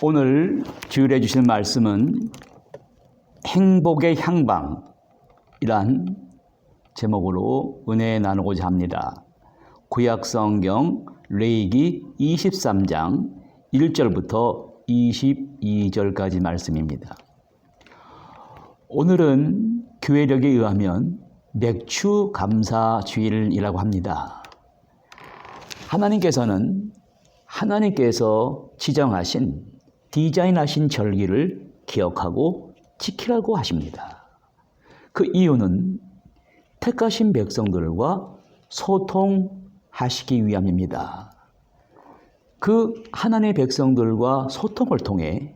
오늘 주일해 주실 말씀은 행복의 향방이란 제목으로 은혜 나누고자 합니다. 구약성경 레위기 23장 1절부터 22절까지 말씀입니다. 오늘은 교회력에 의하면 맥주 감사 주일이라고 합니다. 하나님께서 지정하신 디자인하신 절기를 기억하고 지키라고 하십니다. 그 이유는 택하신 백성들과 소통하시기 위함입니다. 그 하나님의 백성들과 소통을 통해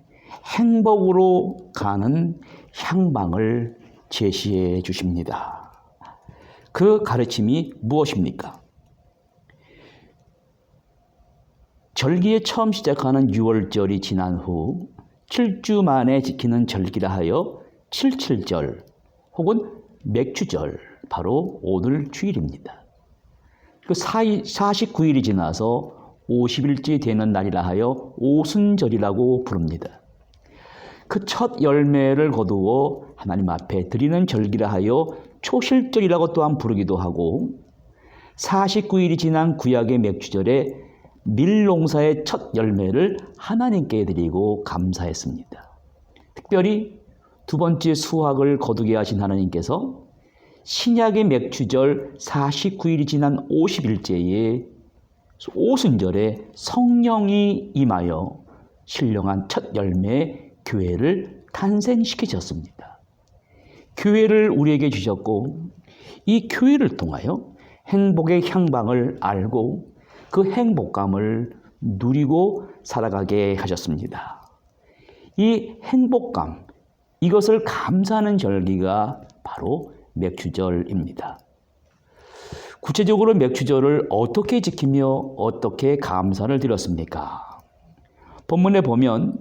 행복으로 가는 향방을 제시해 주십니다. 그 가르침이 무엇입니까? 절기에 처음 시작하는 6월절이 지난 후 7주 만에 지키는 절기라 하여 77절 혹은 맥주절, 바로 오늘 주일입니다. 그 49일이 지나서 50일째 되는 날이라 하여 오순절이라고 부릅니다. 그 첫 열매를 거두어 하나님 앞에 드리는 절기라 하여 초실절이라고 또한 부르기도 하고, 49일이 지난 구약의 맥주절에 밀농사의 첫 열매를 하나님께 드리고 감사했습니다. 특별히 두 번째 수확을 거두게 하신 하나님께서 신약의 맥주절 49일이 지난 50일째에 오순절에 성령이 임하여 신령한 첫 열매 교회를 탄생시키셨습니다. 교회를 우리에게 주셨고, 이 교회를 통하여 행복의 향방을 알고 그 행복감을 누리고 살아가게 하셨습니다. 이 행복감, 이것을 감사하는 절기가 바로 맥주절입니다. 구체적으로 맥주절을 어떻게 지키며 어떻게 감사를 드렸습니까? 본문에 보면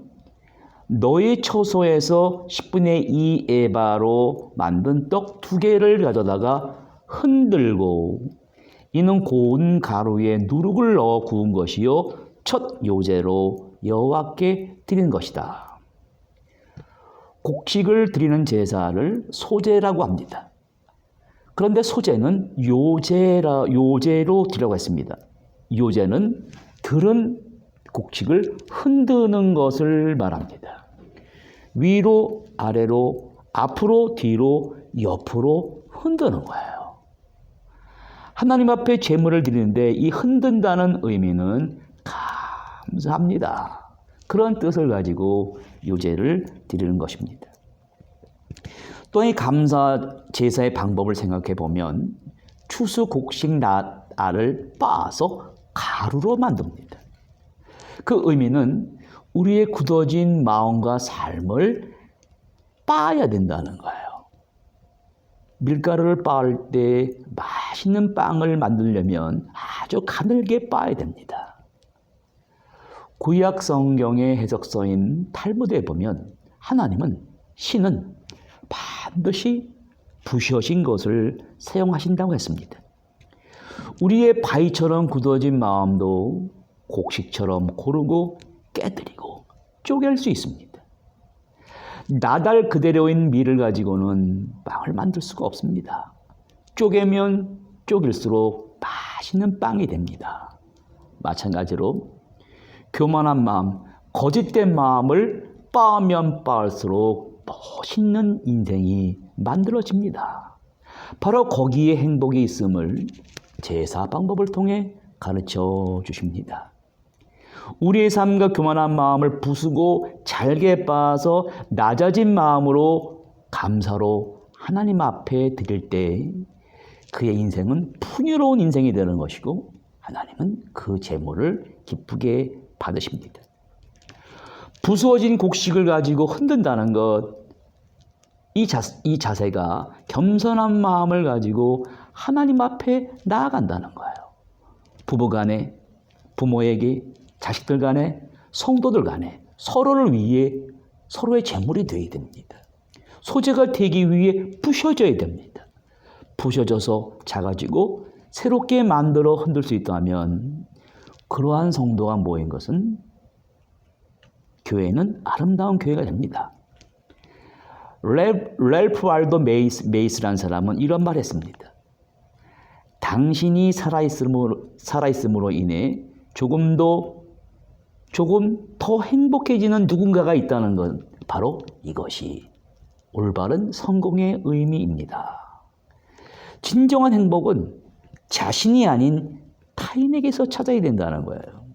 너의 처소에서 10분의 2 에바로 만든 떡 2개를 가져다가 흔들고 이는 고운 가루에 누룩을 넣어 구운 것이요 첫 요제로 여호와께 드리는 것이다. 곡식을 드리는 제사를 소제라고 합니다. 그런데 소제는 요제로 드리라고 했습니다. 요제는 들은 곡식을 흔드는 것을 말합니다. 위로 아래로 앞으로 뒤로 옆으로 흔드는 거예요. 하나님 앞에 제물을 드리는데 이 흔든다는 의미는 감사합니다, 그런 뜻을 가지고 요제를 드리는 것입니다. 또 이 감사 제사의 방법을 생각해 보면 추수 곡식 알을 빻아서 가루로 만듭니다. 그 의미는 우리의 굳어진 마음과 삶을 빻아야 된다는 거예요. 밀가루를 빻을 때 맛있는 빵을 만들려면 아주 가늘게 빻아야 됩니다. 구약 성경의 해석서인 탈무드에 보면 신은 반드시 부셔진 것을 사용하신다고 했습니다. 우리의 바위처럼 굳어진 마음도 곡식처럼 고르고 깨뜨리고 쪼갤 수 있습니다. 나달 그대로인 밀을 가지고는 빵을 만들 수가 없습니다. 쪼개면 쪼갤수록 맛있는 빵이 됩니다. 마찬가지로 교만한 마음, 거짓된 마음을 빻으면 빻을수록 멋있는 인생이 만들어집니다. 바로 거기에 행복이 있음을 제사 방법을 통해 가르쳐 주십니다. 우리의 삶과 교만한 마음을 부수고 잘게 빻아서 낮아진 마음으로 감사로 하나님 앞에 드릴 때 그의 인생은 풍요로운 인생이 되는 것이고, 하나님은 그 제물을 기쁘게 받으십니다. 부수어진 곡식을 가지고 흔든다는 것, 이 자세가 겸손한 마음을 가지고 하나님 앞에 나아간다는 거예요. 부부간에, 부모에게, 자식들 간에, 성도들 간에 서로를 위해 서로의 제물이 되어야 됩니다. 소재가 되기 위해 부셔져야 됩니다. 부셔져서 작아지고 새롭게 만들어 흔들 수 있다면 그러한 성도가 모인 것은 교회는 아름다운 교회가 됩니다. 랄프 알도 메이스라는 사람은 이런 말을 했습니다. 당신이 살아있음으로 인해 조금 더 행복해지는 누군가가 있다는 건 바로 이것이 올바른 성공의 의미입니다. 진정한 행복은 자신이 아닌 타인에게서 찾아야 된다는 거예요.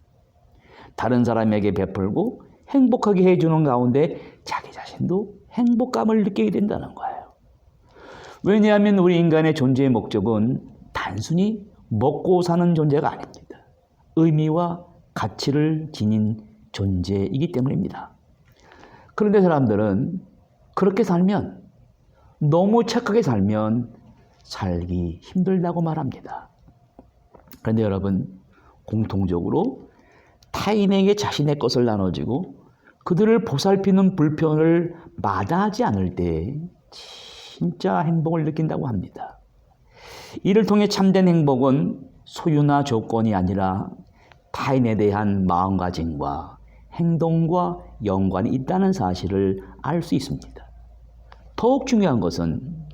다른 사람에게 베풀고 행복하게 해주는 가운데 자기 자신도 행복감을 느끼게 된다는 거예요. 왜냐하면 우리 인간의 존재의 목적은 단순히 먹고 사는 존재가 아닙니다. 의미와 가치를 지닌 존재이기 때문입니다. 그런데 사람들은 그렇게 살면, 너무 착하게 살면 살기 힘들다고 말합니다. 그런데 여러분, 공통적으로 타인에게 자신의 것을 나눠주고 그들을 보살피는 불편을 마다하지 않을 때 진짜 행복을 느낀다고 합니다. 이를 통해 참된 행복은 소유나 조건이 아니라 타인에 대한 마음가짐과 행동과 연관이 있다는 사실을 알 수 있습니다. 더욱 중요한 것은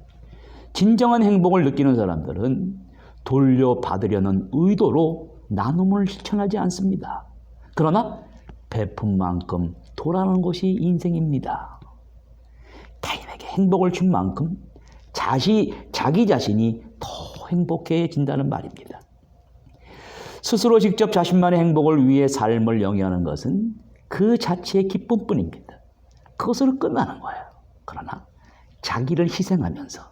진정한 행복을 느끼는 사람들은 돌려받으려는 의도로 나눔을 실천하지 않습니다. 그러나 베푼 만큼 돌아오는 것이 인생입니다. 타인에게 행복을 준 만큼 자기 자신이 더 행복해진다는 말입니다. 스스로 직접 자신만의 행복을 위해 삶을 영위하는 것은 그 자체의 기쁨뿐입니다. 그것으로 끝나는 거예요. 그러나 자기를 희생하면서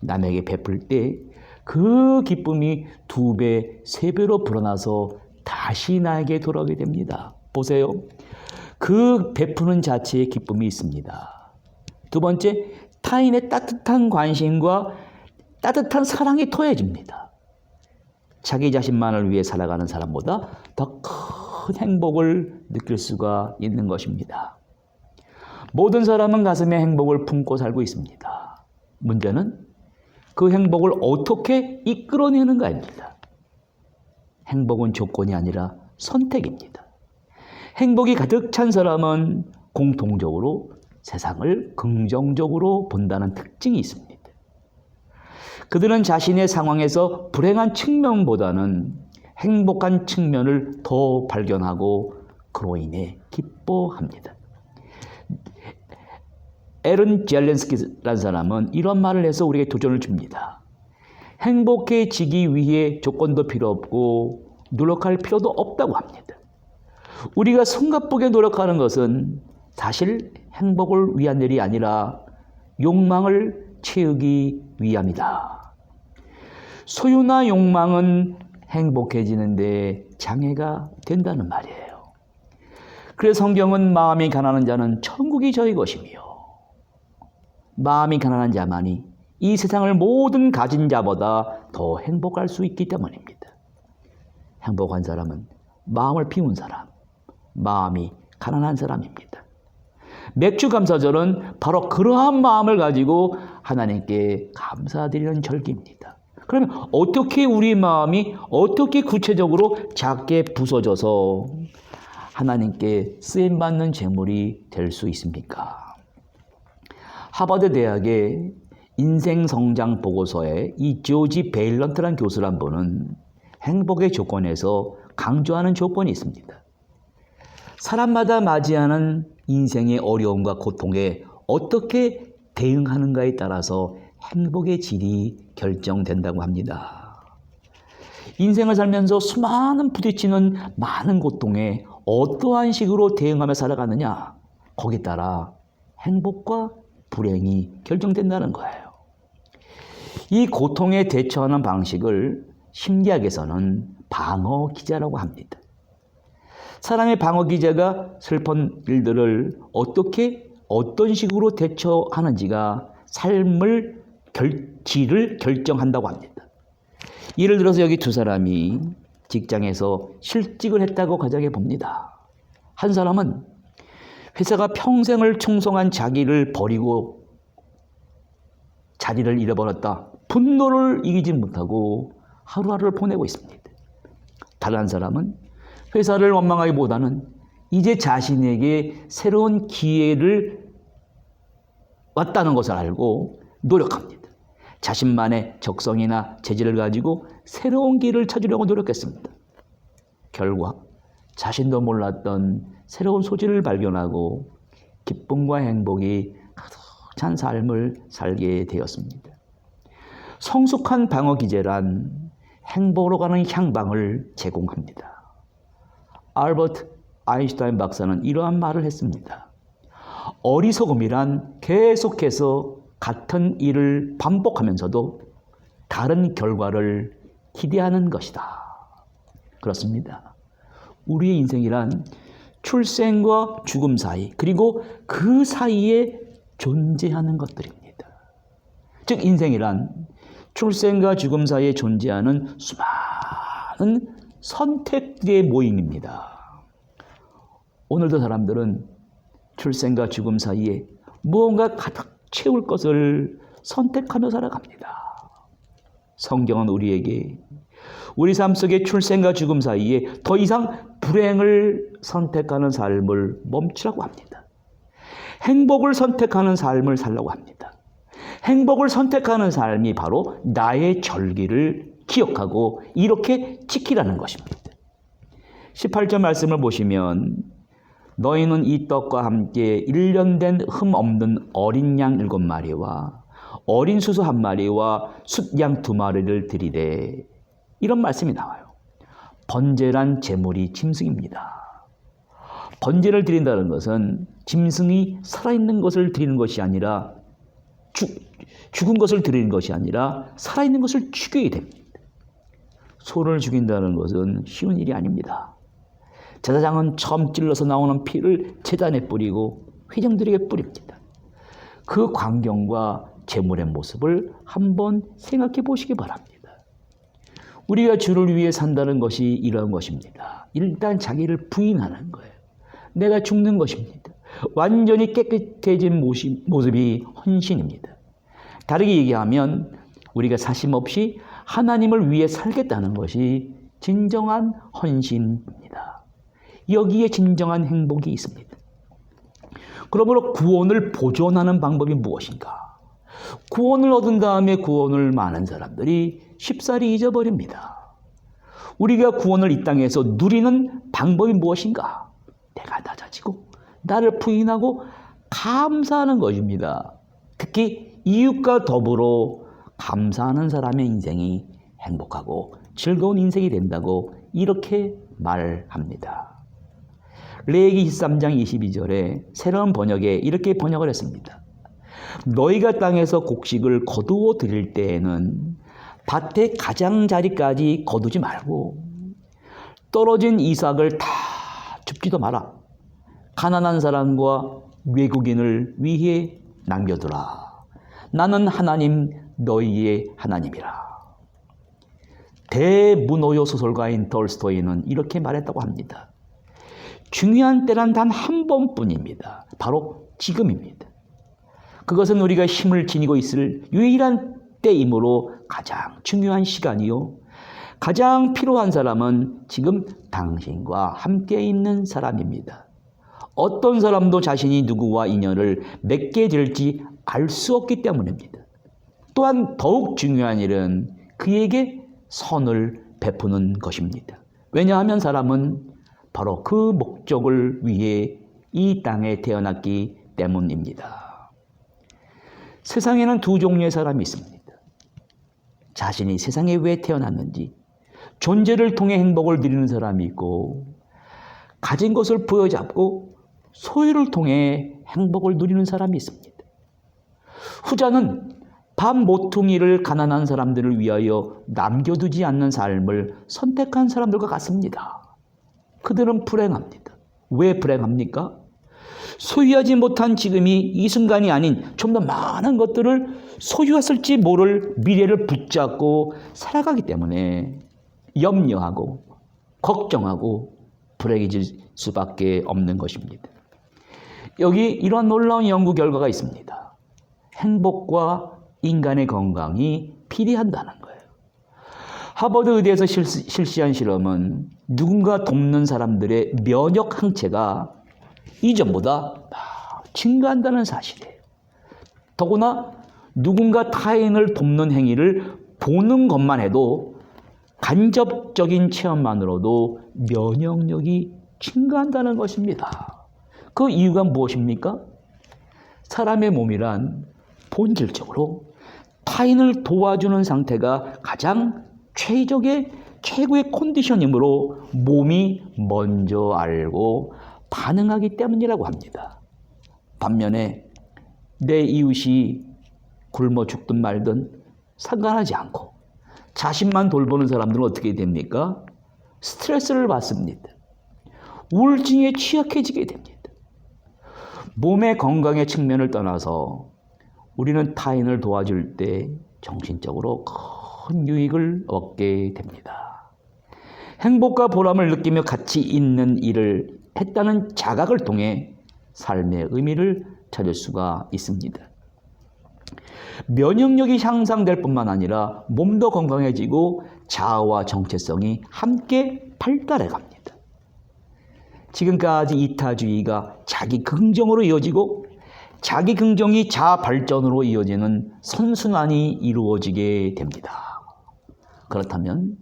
남에게 베풀 때 그 기쁨이 2배, 3배로 불어나서 다시 나에게 돌아오게 됩니다. 보세요. 그 베푸는 자체의 기쁨이 있습니다. 두 번째, 타인의 따뜻한 관심과 따뜻한 사랑이 더해집니다. 자기 자신만을 위해 살아가는 사람보다 더 큰 행복을 느낄 수가 있는 것입니다. 모든 사람은 가슴에 행복을 품고 살고 있습니다. 문제는 그 행복을 어떻게 이끌어내는가입니다. 행복은 조건이 아니라 선택입니다. 행복이 가득 찬 사람은 공통적으로 세상을 긍정적으로 본다는 특징이 있습니다. 그들은 자신의 상황에서 불행한 측면보다는 행복한 측면을 더 발견하고 그로 인해 기뻐합니다. 에런 젤렌스키라는 사람은 이런 말을 해서 우리에게 도전을 줍니다. 행복해지기 위해 조건도 필요 없고 노력할 필요도 없다고 합니다. 우리가 숨가쁘게 노력하는 것은 사실 행복을 위한 일이 아니라 욕망을 채우기 위함이다. 소유나 욕망은 행복해지는데 장애가 된다는 말이에요. 그래서 성경은 마음이 가난한 자는 천국이 저희 것이며 마음이 가난한 자만이 이 세상을 모든 가진 자보다 더 행복할 수 있기 때문입니다. 행복한 사람은 마음을 비운 사람, 마음이 가난한 사람입니다. 맥주 감사절은 바로 그러한 마음을 가지고 하나님께 감사드리는 절기입니다. 그러면 어떻게 우리 마음이 어떻게 구체적으로 작게 부서져서 하나님께 쓰임받는 제물이 될 수 있습니까? 하버드 대학의 인생성장 보고서에 이 조지 베일런트라는 교수란 분은 행복의 조건에서 강조하는 조건이 있습니다. 사람마다 맞이하는 인생의 어려움과 고통에 어떻게 대응하는가에 따라서 행복의 질이 결정된다고 합니다. 인생을 살면서 수많은 부딪히는 많은 고통에 어떠한 식으로 대응하며 살아가느냐, 거기에 따라 행복과 불행이 결정된다는 거예요. 이 고통에 대처하는 방식을 심리학에서는 방어 기제라고 합니다. 사람의 방어 기제가 슬픈 일들을 어떤 식으로 대처하는지가 삶을 질을 결정한다고 합니다. 예를 들어서 여기 두 사람이 직장에서 실직을 했다고 가정해 봅니다. 한 사람은 회사가 평생을 충성한 자기를 버리고 자리를 잃어버렸다. 분노를 이기지 못하고 하루하루를 보내고 있습니다. 다른 한 사람은 회사를 원망하기보다는 이제 자신에게 새로운 기회를 왔다는 것을 알고 노력합니다. 자신만의 적성이나 재질을 가지고 새로운 길을 찾으려고 노력했습니다. 결과 자신도 몰랐던 새로운 소질을 발견하고 기쁨과 행복이 가득 찬 삶을 살게 되었습니다. 성숙한 방어 기제란 행복으로 가는 향방을 제공합니다. 알버트 아인슈타인 박사는 이러한 말을 했습니다. 어리석음이란 계속해서 같은 일을 반복하면서도 다른 결과를 기대하는 것이다. 그렇습니다. 우리의 인생이란 출생과 죽음 사이, 그리고 그 사이에 존재하는 것들입니다. 즉 인생이란 출생과 죽음 사이에 존재하는 수많은 선택의 모임입니다. 오늘도 사람들은 출생과 죽음 사이에 무언가 가득 채울 것을 선택하며 살아갑니다. 성경은 우리에게 우리 삶 속의 출생과 죽음 사이에 더 이상 불행을 선택하는 삶을 멈추라고 합니다. 행복을 선택하는 삶을 살라고 합니다. 행복을 선택하는 삶이 바로 나의 절기를 기억하고 이렇게 지키라는 것입니다. 18절 말씀을 보시면 너희는 이 떡과 함께 1년 된 흠 없는 어린 양 7마리와 어린 수소 1마리와 숫양 2마리를 드리되, 이런 말씀이 나와요. 번제란 제물이 짐승입니다. 번제를 드린다는 것은 짐승이 살아있는 것을 드리는 것이 아니라 죽은 것을 드리는 것이 아니라 살아있는 것을 죽여야 됩니다. 소를 죽인다는 것은 쉬운 일이 아닙니다. 제사장은 처음 찔러서 나오는 피를 제단에 뿌리고 회장들에게 뿌립니다. 그 광경과 제물의 모습을 한번 생각해 보시기 바랍니다. 우리가 주를 위해 산다는 것이 이런 것입니다. 일단 자기를 부인하는 거예요. 내가 죽는 것입니다. 완전히 깨끗해진 모습이 헌신입니다. 다르게 얘기하면 우리가 사심 없이 하나님을 위해 살겠다는 것이 진정한 헌신입니다. 여기에 진정한 행복이 있습니다. 그러므로 구원을 보존하는 방법이 무엇인가? 구원을 얻은 다음에 구원을 많은 사람들이 쉽사리 잊어버립니다. 우리가 구원을 이 땅에서 누리는 방법이 무엇인가? 내가 낮아지고 나를 부인하고 감사하는 것입니다. 특히 이웃과 더불어 감사하는 사람의 인생이 행복하고 즐거운 인생이 된다고 이렇게 말합니다. 레위기 23장 22절에 새로운 번역에 이렇게 번역을 했습니다. 너희가 땅에서 곡식을 거두어 드릴 때에는 밭의 가장자리까지 거두지 말고 떨어진 이삭을 다 줍지도 마라. 가난한 사람과 외국인을 위해 남겨두라. 나는 하나님 너희의 하나님이라. 대문호요 소설가인 톨스토이는 이렇게 말했다고 합니다. 중요한 때란 단 한 번뿐입니다. 바로 지금입니다. 그것은 우리가 힘을 지니고 있을 유일한 때이므로 가장 중요한 시간이요. 가장 필요한 사람은 지금 당신과 함께 있는 사람입니다. 어떤 사람도 자신이 누구와 인연을 맺게 될지 알 수 없기 때문입니다. 또한 더욱 중요한 일은 그에게 선을 베푸는 것입니다. 왜냐하면 사람은 바로 그 목적을 위해 이 땅에 태어났기 때문입니다. 세상에는 두 종류의 사람이 있습니다. 자신이 세상에 왜 태어났는지 존재를 통해 행복을 누리는 사람이 있고, 가진 것을 부여잡고 소유를 통해 행복을 누리는 사람이 있습니다. 후자는 밥 모퉁이를 가난한 사람들을 위하여 남겨두지 않는 삶을 선택한 사람들과 같습니다. 그들은 불행합니다. 왜 불행합니까? 소유하지 못한 지금이 이 순간이 아닌 좀 더 많은 것들을 소유했을지 모를 미래를 붙잡고 살아가기 때문에 염려하고 걱정하고 불행해질 수밖에 없는 것입니다. 여기 이러한 놀라운 연구 결과가 있습니다. 행복과 인간의 건강이 비례한다는 거예요. 하버드 의대에서 실시한 실험은 누군가 돕는 사람들의 면역 항체가 이전보다 증가한다는 사실이에요. 더구나 누군가 타인을 돕는 행위를 보는 것만 해도 간접적인 체험만으로도 면역력이 증가한다는 것입니다. 그 이유가 무엇입니까? 사람의 몸이란 본질적으로 타인을 도와주는 상태가 가장 최고의 컨디션이므로 몸이 먼저 알고 반응하기 때문이라고 합니다. 반면에 내 이웃이 굶어 죽든 말든 상관하지 않고 자신만 돌보는 사람들은 어떻게 됩니까? 스트레스를 받습니다. 우울증에 취약해지게 됩니다. 몸의 건강의 측면을 떠나서 우리는 타인을 도와줄 때 정신적으로 큰 유익을 얻게 됩니다. 행복과 보람을 느끼며 가치 있는 일을 했다는 자각을 통해 삶의 의미를 찾을 수가 있습니다. 면역력이 향상될 뿐만 아니라 몸도 건강해지고 자아와 정체성이 함께 발달해 갑니다. 지금까지 이타주의가 자기 긍정으로 이어지고 자기 긍정이 자아 발전으로 이어지는 선순환이 이루어지게 됩니다. 그렇다면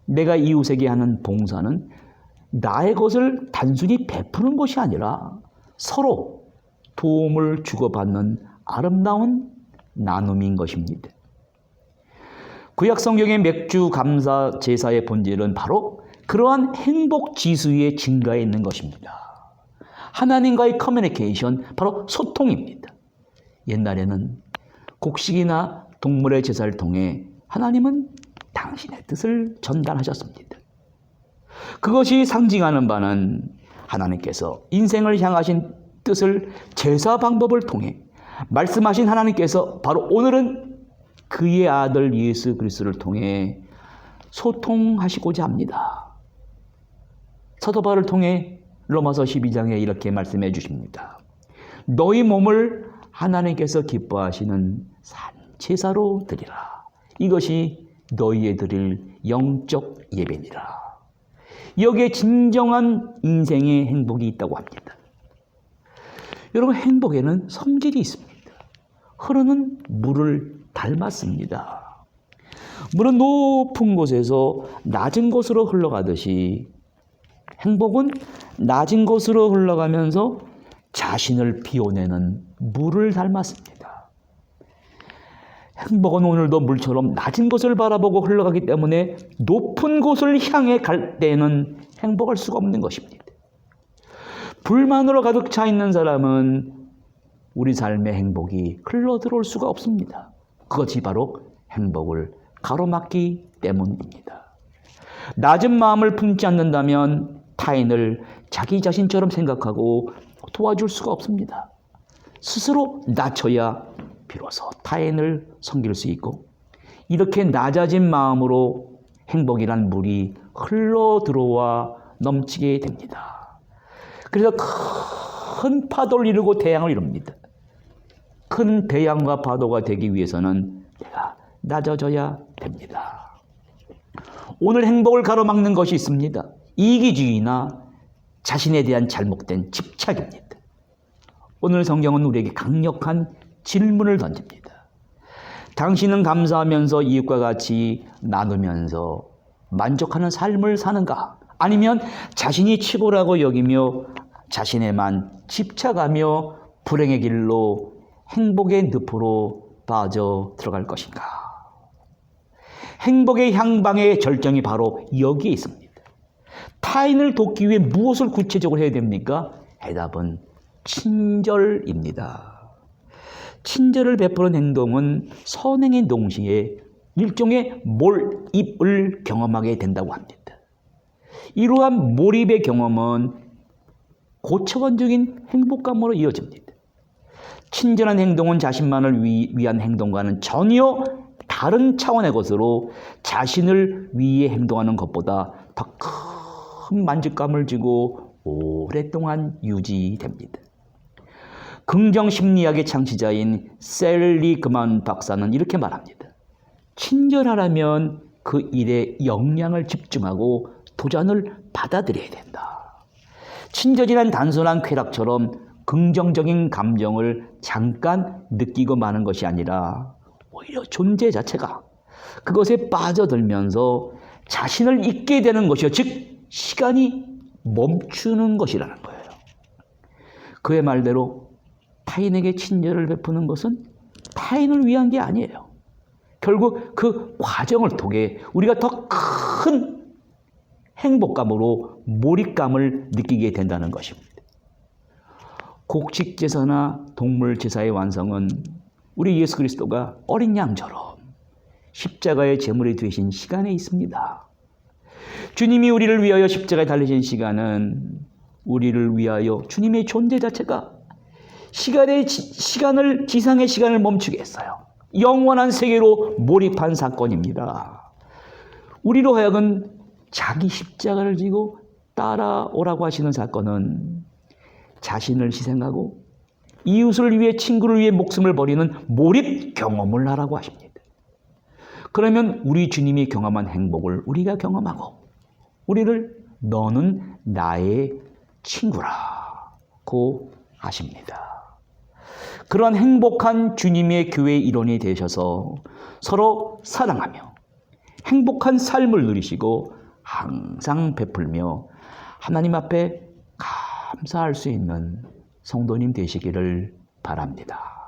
내가 이웃에게 하는 봉사는 나의 것을 단순히 베푸는 것이 아니라 서로 도움을 주고받는 아름다운 나눔인 것입니다. 구약 성경의 맥주 감사 제사의 본질은 바로 그러한 행복 지수의 증가에 있는 것입니다. 하나님과의 커뮤니케이션, 바로 소통입니다. 옛날에는 곡식이나 동물의 제사를 통해 하나님은 당신의 뜻을 전달하셨습니다. 그것이 상징하는 바는 하나님께서 인생을 향하신 뜻을 제사 방법을 통해 말씀하신 하나님께서 바로 오늘은 그의 아들 예수 그리스도를 통해 소통하시고자 합니다. 사도 바울을 통해 로마서 12장에 이렇게 말씀해 주십니다. 너희 몸을 하나님께서 기뻐하시는 산 제사로 드리라. 이것이 너희의 드릴 영적 예배니라. 여기에 진정한 인생의 행복이 있다고 합니다. 여러분, 행복에는 성질이 있습니다. 흐르는 물을 닮았습니다. 물은 높은 곳에서 낮은 곳으로 흘러가듯이 행복은 낮은 곳으로 흘러가면서 자신을 비워내는 물을 닮았습니다. 행복은 오늘도 물처럼 낮은 곳을 바라보고 흘러가기 때문에 높은 곳을 향해 갈 때는 행복할 수가 없는 것입니다. 불만으로 가득 차 있는 사람은 우리 삶의 행복이 흘러들어올 수가 없습니다. 그것이 바로 행복을 가로막기 때문입니다. 낮은 마음을 품지 않는다면 타인을 자기 자신처럼 생각하고 도와줄 수가 없습니다. 스스로 낮춰야 비로소 타인을 섬길 수 있고, 이렇게 낮아진 마음으로 행복이란 물이 흘러 들어와 넘치게 됩니다. 그래서 큰 파도를 이루고 대양을 이룹니다. 큰 대양과 파도가 되기 위해서는 내가 낮아져야 됩니다. 오늘 행복을 가로막는 것이 있습니다. 이기주의나 자신에 대한 잘못된 집착입니다. 오늘 성경은 우리에게 강력한 질문을 던집니다. 당신은 감사하면서 이웃과 같이 나누면서 만족하는 삶을 사는가? 아니면 자신이 최고라고 여기며 자신에만 집착하며 불행의 길로 행복의 늪으로 빠져 들어갈 것인가? 행복의 향방의 절정이 바로 여기에 있습니다. 타인을 돕기 위해 무엇을 구체적으로 해야 됩니까? 해답은 친절입니다. 친절을 베푸는 행동은 선행의 동시에 일종의 몰입을 경험하게 된다고 합니다. 이러한 몰입의 경험은 고차원적인 행복감으로 이어집니다. 친절한 행동은 자신만을 위한 행동과는 전혀 다른 차원의 것으로 자신을 위해 행동하는 것보다 더 큰 만족감을 주고 오랫동안 유지됩니다. 긍정심리학의 창시자인 셀리그만 박사는 이렇게 말합니다. 친절하려면 그 일에 역량을 집중하고 도전을 받아들여야 된다. 친절이란 단순한 쾌락처럼 긍정적인 감정을 잠깐 느끼고 마는 것이 아니라 오히려 존재 자체가 그것에 빠져들면서 자신을 잊게 되는 것이요. 즉 시간이 멈추는 것이라는 거예요. 그의 말대로 타인에게 친절을 베푸는 것은 타인을 위한 게 아니에요. 결국 그 과정을 통해 우리가 더 큰 행복감으로 몰입감을 느끼게 된다는 것입니다. 곡식제사나 동물제사의 완성은 우리 예수 그리스도가 어린 양처럼 십자가의 제물이 되신 시간에 있습니다. 주님이 우리를 위하여 십자가에 달리신 시간은 우리를 위하여 주님의 존재 자체가 지상의 시간을 멈추게 했어요. 영원한 세계로 몰입한 사건입니다. 우리로 하여금 자기 십자가를 지고 따라오라고 하시는 사건은 자신을 희생하고 이웃을 위해 친구를 위해 목숨을 버리는 몰입 경험을 하라고 하십니다. 그러면 우리 주님이 경험한 행복을 우리가 경험하고 우리를 너는 나의 친구라고 하십니다. 그런 행복한 주님의 교회의 일원이 되셔서 서로 사랑하며 행복한 삶을 누리시고 항상 베풀며 하나님 앞에 감사할 수 있는 성도님 되시기를 바랍니다.